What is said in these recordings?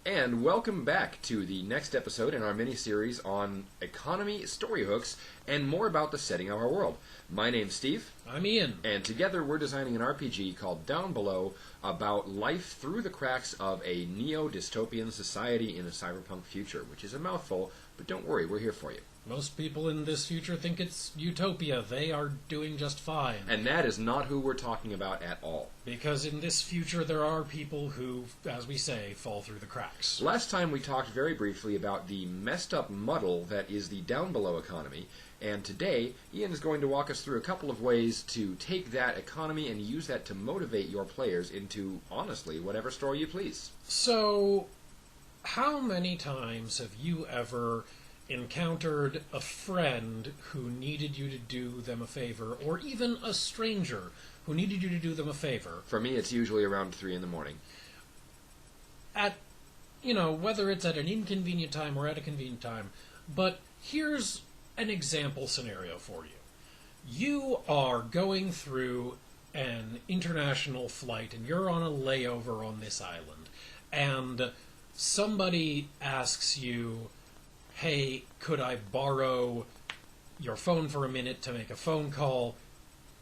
And welcome back to the next episode in our mini-series on economy, story hooks, and more about the setting of our world. My name's Steve. I'm Ian. And together we're designing an RPG called Downbelow about life through the cracks of a neo-dystopian society in a cyberpunk future, which is a mouthful, but don't worry, we're here for you. Most people in this future think it's utopia. They are doing just fine. And that is not who we're talking about at all. Because in this future there are people who, as we say, fall through the cracks. Last time we talked very briefly about the messed up muddle that is the Downbelow economy, and today Ian is going to walk us through a couple of ways to take that economy and use that to motivate your players into, honestly, whatever story you please. So, how many times have you ever encountered a friend who needed you to do them a favor, or even a stranger who needed you to do them a favor? For me, it's usually around 3 in the morning. At, whether it's at an inconvenient time or at a convenient time. But here's an example scenario for you. You are going through an international flight, and you're on a layover on this island, and somebody asks you, hey, could I borrow your phone for a minute to make a phone call?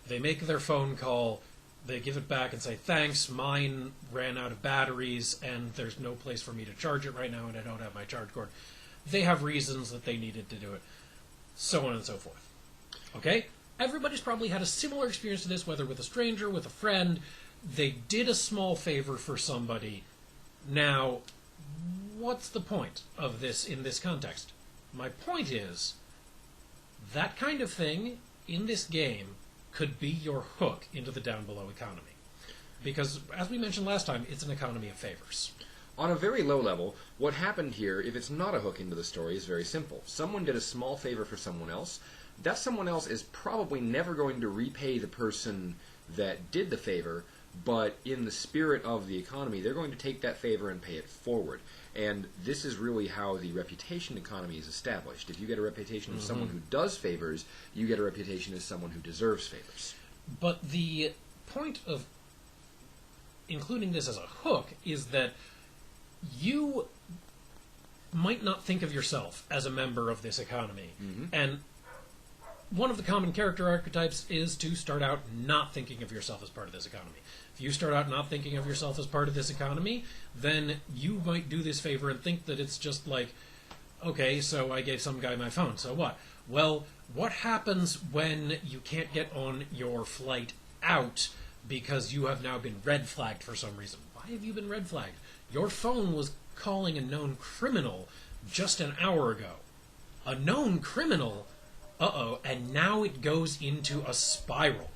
They make their phone call, they give it back and say, thanks, mine ran out of batteries and there's no place for me to charge it right now and I don't have my charge cord. They have reasons that they needed to do it, so on and so forth. Okay? Everybody's probably had a similar experience to this, whether with a stranger, with a friend. They did a small favor for somebody. Now, what's the point of this in this context? My point is, that kind of thing in this game could be your hook into the Downbelow economy. Because, as we mentioned last time, it's an economy of favors. On a very low level, what happened here, if it's not a hook into the story, is very simple. Someone did a small favor for someone else. That someone else is probably never going to repay the person that did the favor, but in the spirit of the economy, they're going to take that favor and pay it forward. And this is really how the reputation economy is established. If you get a reputation as someone who does favors, you get a reputation as someone who deserves favors. But the point of including this as a hook is that you might not think of yourself as a member of this economy. And one of the common character archetypes is to start out not thinking of yourself as part of this economy. If you start out not thinking of yourself as part of this economy, then you might do this favor and think that it's just like, okay, so I gave some guy my phone, so what? Well, what happens when you can't get on your flight out because you have now been red flagged for some reason? Why have you been red flagged? Your phone was calling a known criminal just an hour ago. A known criminal? Uh-oh, and now it goes into a spiral.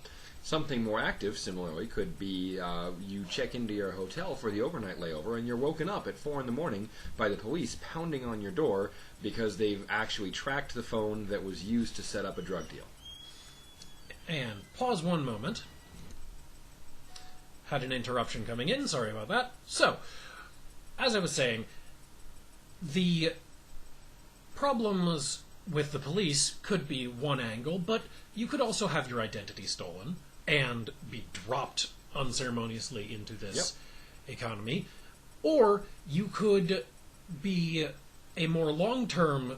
Something more active, similarly, could be you check into your hotel for the overnight layover and you're woken up at 4 in the morning by the police pounding on your door because they've actually tracked the phone that was used to set up a drug deal. And pause one moment. Had an interruption coming in, sorry about that. So, as I was saying, the problems with the police could be one angle, but you could also have your identity stolen and be dropped unceremoniously into this economy. Or you could be a more long-term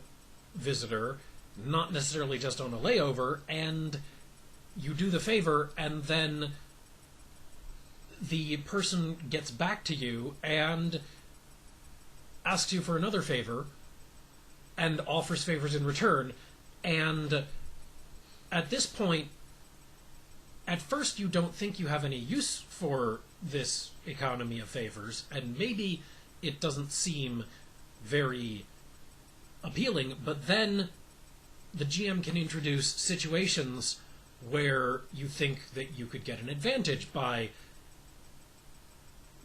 visitor, not necessarily just on a layover, and you do the favor, and then the person gets back to you and asks you for another favor and offers favors in return. And at this point, at first you don't think you have any use for this economy of favors, and maybe it doesn't seem very appealing, but then the GM can introduce situations where you think that you could get an advantage by,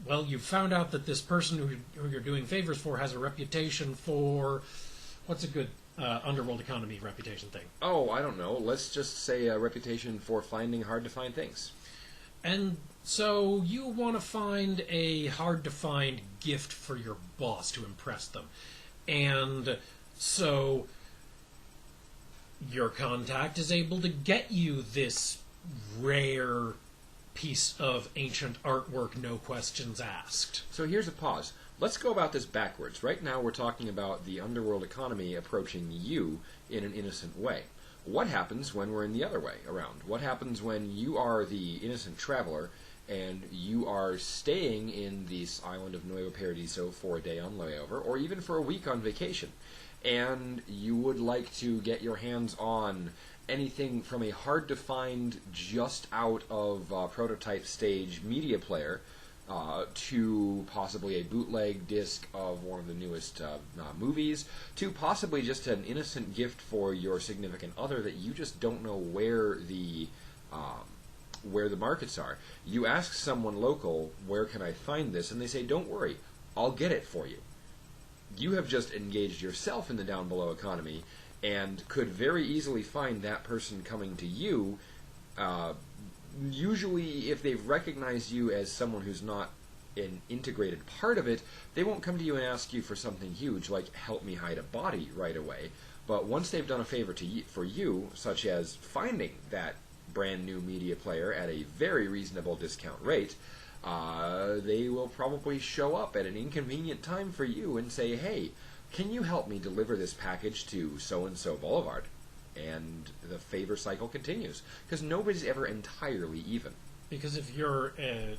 well, you found out that this person who you're doing favors for has a reputation for, what's a good underworld economy reputation thing? Oh, I don't know. Let's just say a reputation for finding hard-to-find things. And so you want to find a hard-to-find gift for your boss to impress them. And so your contact is able to get you this rare piece of ancient artwork, no questions asked. So here's a pause. Let's go about this backwards. Right now we're talking about the underworld economy approaching you in an innocent way. What happens when we're in the other way around? What happens when you are the innocent traveler and you are staying in this island of Nuevo Paradiso for a day on layover, or even for a week on vacation, and you would like to get your hands on anything from a hard-to-find, just out of prototype stage media player to possibly a bootleg disc of one of the newest movies, to possibly just an innocent gift for your significant other that you just don't know where the markets are. You ask someone local, where can I find this? And they say, don't worry, I'll get it for you. You have just engaged yourself in the down below economy and could very easily find that person coming to you. Usually, if they've recognized you as someone who's not an integrated part of it, they won't come to you and ask you for something huge, like help me hide a body right away. But once they've done a favor for you, such as finding that brand new media player at a very reasonable discount rate, they will probably show up at an inconvenient time for you and say, hey, can you help me deliver this package to so-and-so Boulevard? And the favor cycle continues, because nobody's ever entirely even. Because if you're an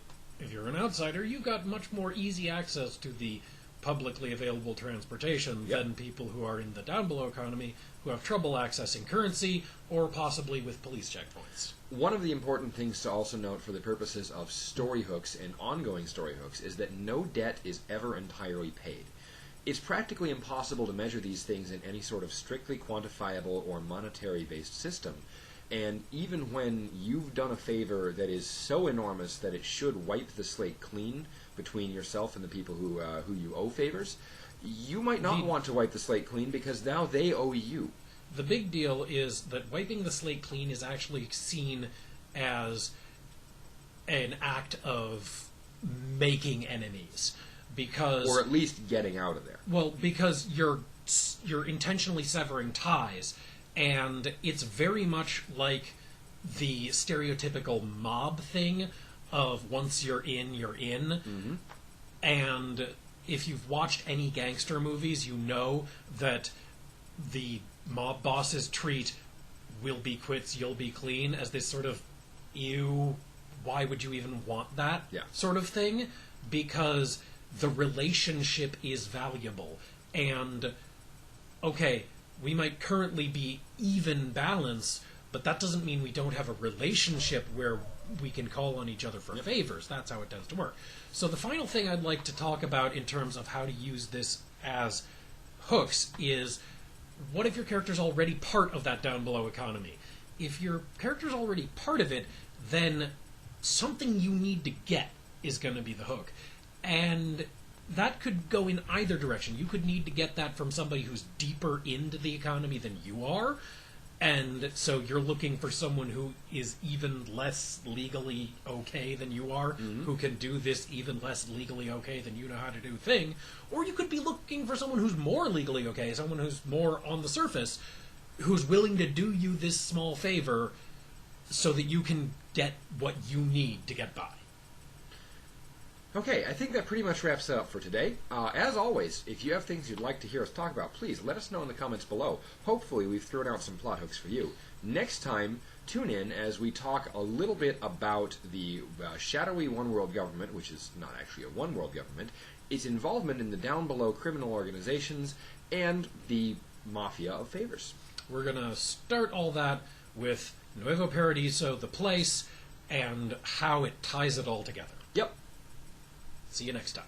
outsider, you've got much more easy access to the publicly available transportation than people who are in the down below economy, who have trouble accessing currency, or possibly with police checkpoints. One of the important things to also note for the purposes of story hooks and ongoing story hooks is that no debt is ever entirely paid. It's practically impossible to measure these things in any sort of strictly quantifiable or monetary-based system. And even when you've done a favor that is so enormous that it should wipe the slate clean between yourself and the people who you owe favors, you might not want to wipe the slate clean because now they owe you. The big deal is that wiping the slate clean is actually seen as an act of making enemies. Or at least getting out of there. Well, because you're intentionally severing ties, and it's very much like the stereotypical mob thing of once you're in, you're in. Mm-hmm. And if you've watched any gangster movies, you know that the mob bosses treat "we'll be quits, you'll be clean" as this sort of, ew, why would you even want that sort of thing? Because the relationship is valuable. And, okay, we might currently be even balance, but that doesn't mean we don't have a relationship where we can call on each other for favors. That's how it tends to work. So the final thing I'd like to talk about in terms of how to use this as hooks is, what if your character's already part of that down below economy? If your character's already part of it, then something you need to get is going to be the hook. And that could go in either direction. You could need to get that from somebody who's deeper into the economy than you are, and so you're looking for someone who is even less legally okay than you are, who can do this even less legally okay than you know how to do thing. Or you could be looking for someone who's more legally okay, someone who's more on the surface, who's willing to do you this small favor so that you can get what you need to get by. Okay, I think that pretty much wraps it up for today. As always, if you have things you'd like to hear us talk about, please let us know in the comments below. Hopefully we've thrown out some plot hooks for you. Next time, tune in as we talk a little bit about the shadowy one-world government, which is not actually a one-world government, its involvement in the down-below criminal organizations, and the mafia of favors. We're going to start all that with Nuevo Paradiso, the place, and how it ties it all together. Yep. See you next time.